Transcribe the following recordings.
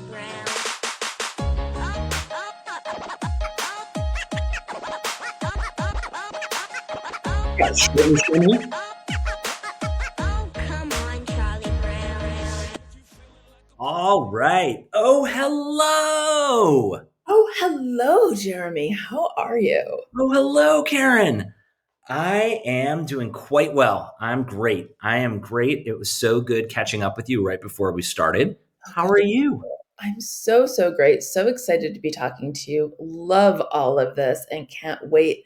Brown. Yeah, shimmy. Oh, come on, Charlie Brown. All right. Oh, hello. Oh, hello, Jeremy. How are you? Oh, hello, Karin. I am doing quite well. I'm great. I am great. It was so good catching up with you right before we started. How are you? I'm so great. So excited to be talking to you. Love all of this and can't wait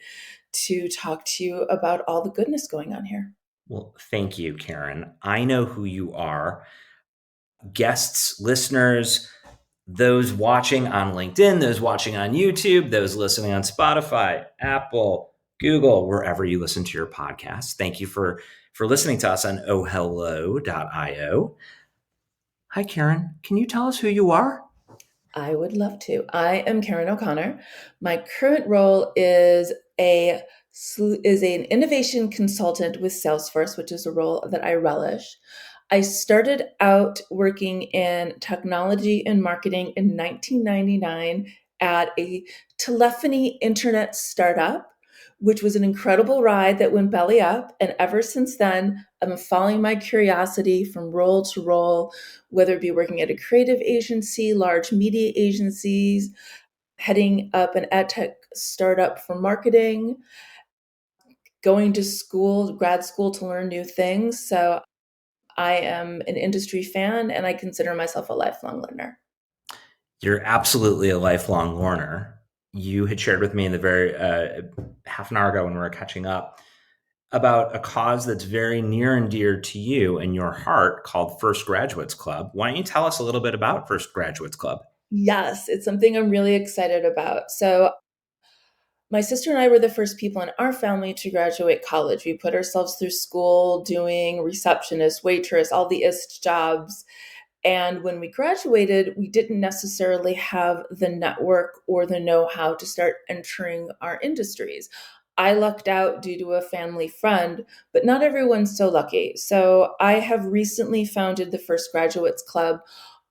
to talk to you about all the goodness going on here. Well, thank you, Karin. I know who you are. Guests, listeners, those watching on LinkedIn, those watching on YouTube, those listening on Spotify, Apple, Google, wherever you listen to your podcasts. Thank you for listening to us on OhHello.io. Hi, Karin. Can you tell us who you are? I would love to. I am Karin O'Connor. My current role is an innovation consultant with Salesforce, which is a role that I relish. I started out working in technology and marketing in 1999 at a telephony internet startup, which was an incredible ride that went belly up. And ever since then, I've been following my curiosity from role to role, whether it be working at a creative agency, large media agencies, heading up an ed tech startup for marketing, going to school, grad school to learn new things. So I am an industry fan and I consider myself a lifelong learner. You're absolutely a lifelong learner. You had shared with me in the very half an hour ago when we were catching up about a cause that's very near and dear to you and your heart called First Graduates Club. Why don't you tell us a little bit about First Graduates Club? Yes, it's something I'm really excited about. So my sister and I were the first people in our family to graduate college. We put ourselves through school doing receptionist, waitress, all the IST jobs. And when we graduated, we didn't necessarily have the network or the know-how to start entering our industries. I lucked out due to a family friend, but not everyone's so lucky. So I have recently founded the First Graduates Club.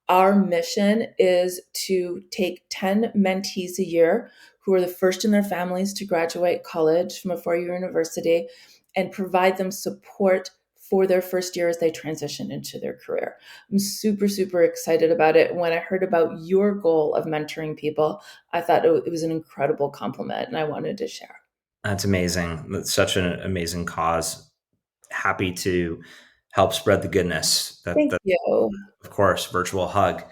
Our mission is to take 10 mentees a year who are the first in their families to graduate college from a four-year university and provide them support for their first year as they transition into their career. I'm super excited about it. When I heard about your goal of mentoring people, I thought it was an incredible compliment and I wanted to share. That's amazing. That's such an amazing cause. Happy to help spread the goodness. Thank you. Of course, virtual hug.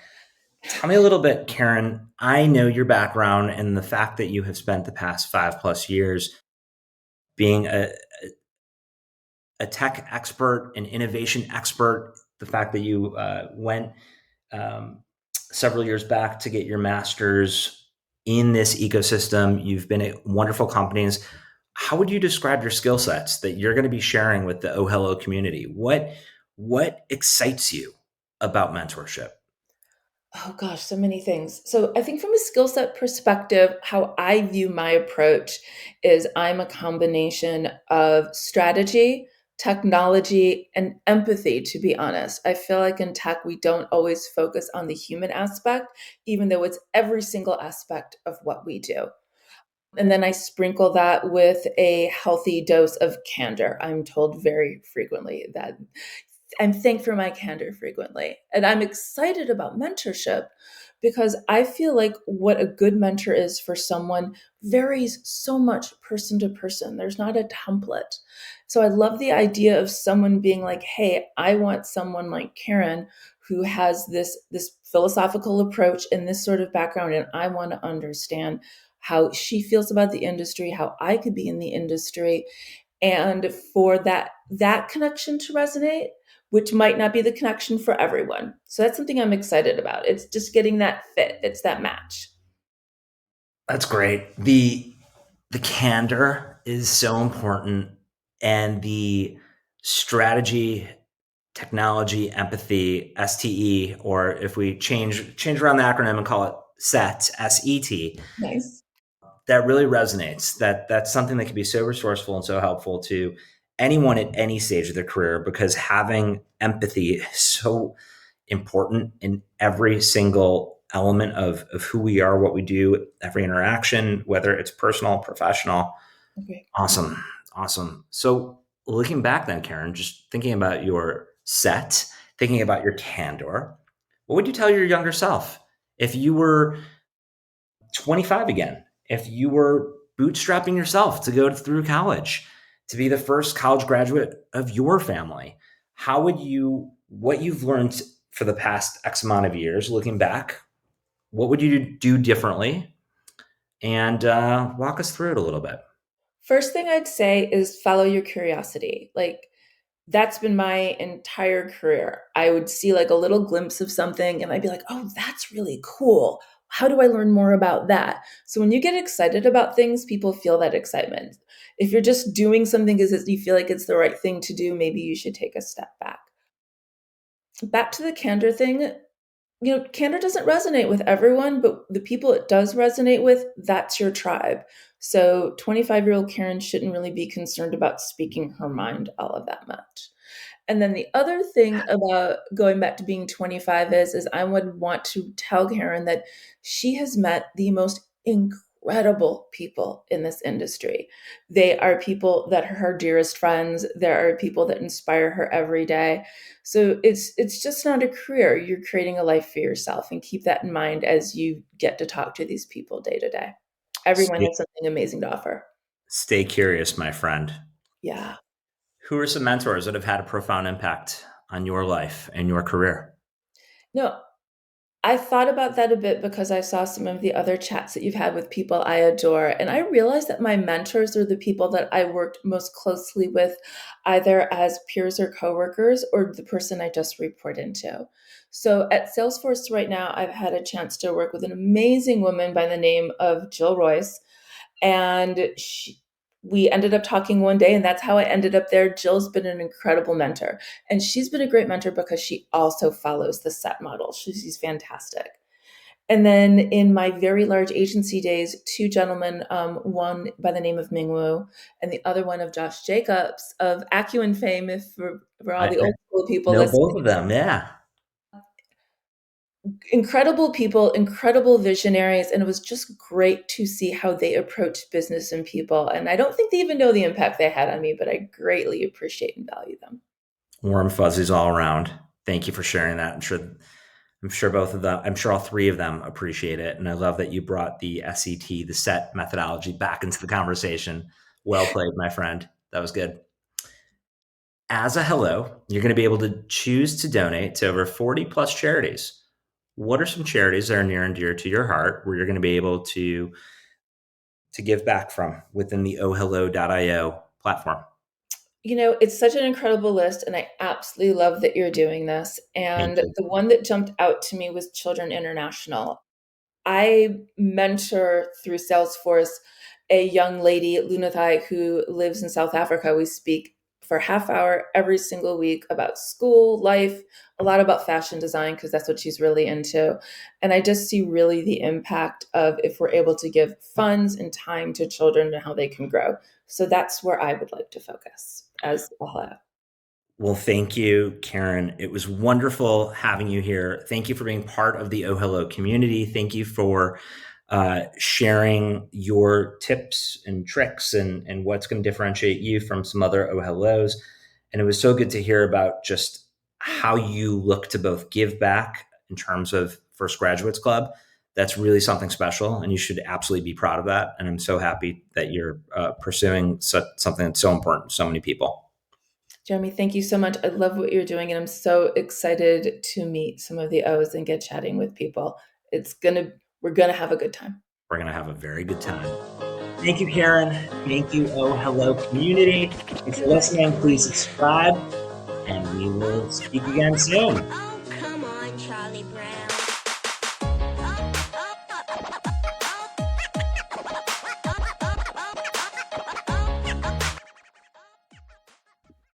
Tell me a little bit, Karin. I know your background and the fact that you have spent the past 5+ years being a tech expert, an innovation expert, the fact that you went several years back to get your master's in this ecosystem. You've been at wonderful companies. How would you describe your skill sets that you're going to be sharing with the OhHello community? What excites you about mentorship? Oh gosh, so many things. So I think from a skill set perspective, how I view my approach is I'm a combination of strategy, technology, and empathy, to be honest. I feel like in tech, we don't always focus on the human aspect, even though it's every single aspect of what we do. And then I sprinkle that with a healthy dose of candor. I'm told very frequently that I'm thanked for my candor frequently. And I'm excited about mentorship because I feel like what a good mentor is for someone varies so much person to person. There's not a template. So I love the idea of someone being like, hey, I want someone like Karin who has this philosophical approach and this sort of background, and I want to understand how she feels about the industry, how I could be in the industry, and for that connection to resonate, which might not be the connection for everyone. So that's something I'm excited about. It's just getting that fit. It's that match. That's great. The candor is so important, and the strategy, technology, empathy, STE, or if we change around the acronym and call it SET, SET, Nice. that really resonates. That's something that can be so resourceful and so helpful to anyone at any stage of their career, because having empathy is so important in every single element of who we are, what we do, every interaction, whether it's personal, professional. Okay. Awesome. Awesome. So looking back then, Karin, just thinking about your set, thinking about your candor, what would you tell your younger self if you were 25 again, if you were bootstrapping yourself to go through college, to be the first college graduate of your family? How would you, what you've learned for the past X amount of years, looking back, what would you do differently? And walk us through it a little bit. First thing I'd say is follow your curiosity. Like, that's been my entire career. I would see like a little glimpse of something and I'd be like, oh, that's really cool. How do I learn more about that? So when you get excited about things, people feel that excitement. If you're just doing something because you feel like it's the right thing to do, maybe you should take a step back. Back to the candor thing, candor doesn't resonate with everyone, but the people it does resonate with, that's your tribe. So 25-year-old Karin shouldn't really be concerned about speaking her mind all of that much. And then the other thing about going back to being 25 is I would want to tell Karin that she has met the most incredible people in this industry. They are people that are her dearest friends. There are people that inspire her every day. So it's just not a career. You're creating a life for yourself, and keep that in mind as you get to talk to these people day to day. Everyone Stay, has something amazing to offer. stay curious, my friend. Yeah. Who are some mentors that have had a profound impact on your life and your career? No, I thought about that a bit because I saw some of the other chats that you've had with people I adore. And I realized that my mentors are the people that I worked most closely with, either as peers or coworkers, or the person I just report into. So at Salesforce right now, I've had a chance to work with an amazing woman by the name of Jill Royce. And we ended up talking one day, and that's how I ended up there. Jill's been an incredible mentor, and she's been a great mentor because she also follows the set model. She's fantastic. And then in my very large agency days, two gentlemen, one by the name of Ming Wu, and the other one of Josh Jacobs of Acuin fame, if for all the I old school people know listening. both of them. Yeah. Incredible people, incredible visionaries, and it was just great to see how they approached business and people. And I don't think they even know the impact they had on me, but I greatly appreciate and value them. Warm fuzzies all around. Thank you for sharing that. I'm sure both of them, I'm sure all three of them appreciate it. And I love that you brought the SET, the set methodology, back into the conversation. Well played, my friend. That was good. As a hello, you're going to be able to choose to donate to over 40 plus charities. What are some charities that are near and dear to your heart where you're going to be able to give back from within the OhHello.io platform? It's such an incredible list, and I absolutely love that you're doing this. Thank And you. the one that jumped out to me was Children International. I mentor through Salesforce a young lady, Lunathai, who lives in South Africa. We speak for half hour every single week about school, life, a lot about fashion design, because that's what she's really into. And I just see really the impact of if we're able to give funds and time to children and how they can grow. So that's where I would like to focus as a whole. Well, thank you, Karin. It was wonderful having you here. Thank you for being part of the OhHello community. Thank you for sharing your tips and tricks and what's going to differentiate you from some other OhHellos. And it was so good to hear about just how you look to both give back in terms of First Graduates Club. That's really something special, and you should absolutely be proud of that. And I'm so happy that you're pursuing something that's so important to so many people. Jeremy, thank you so much. I love what you're doing, and I'm so excited to meet some of the O's and get chatting with people. We're gonna have a good time. We're going to have a very good time. Thank you, Karin. Thank you, OhHello community. If you're listening, please subscribe, and we will speak again soon. Oh, come on, Charlie Brown.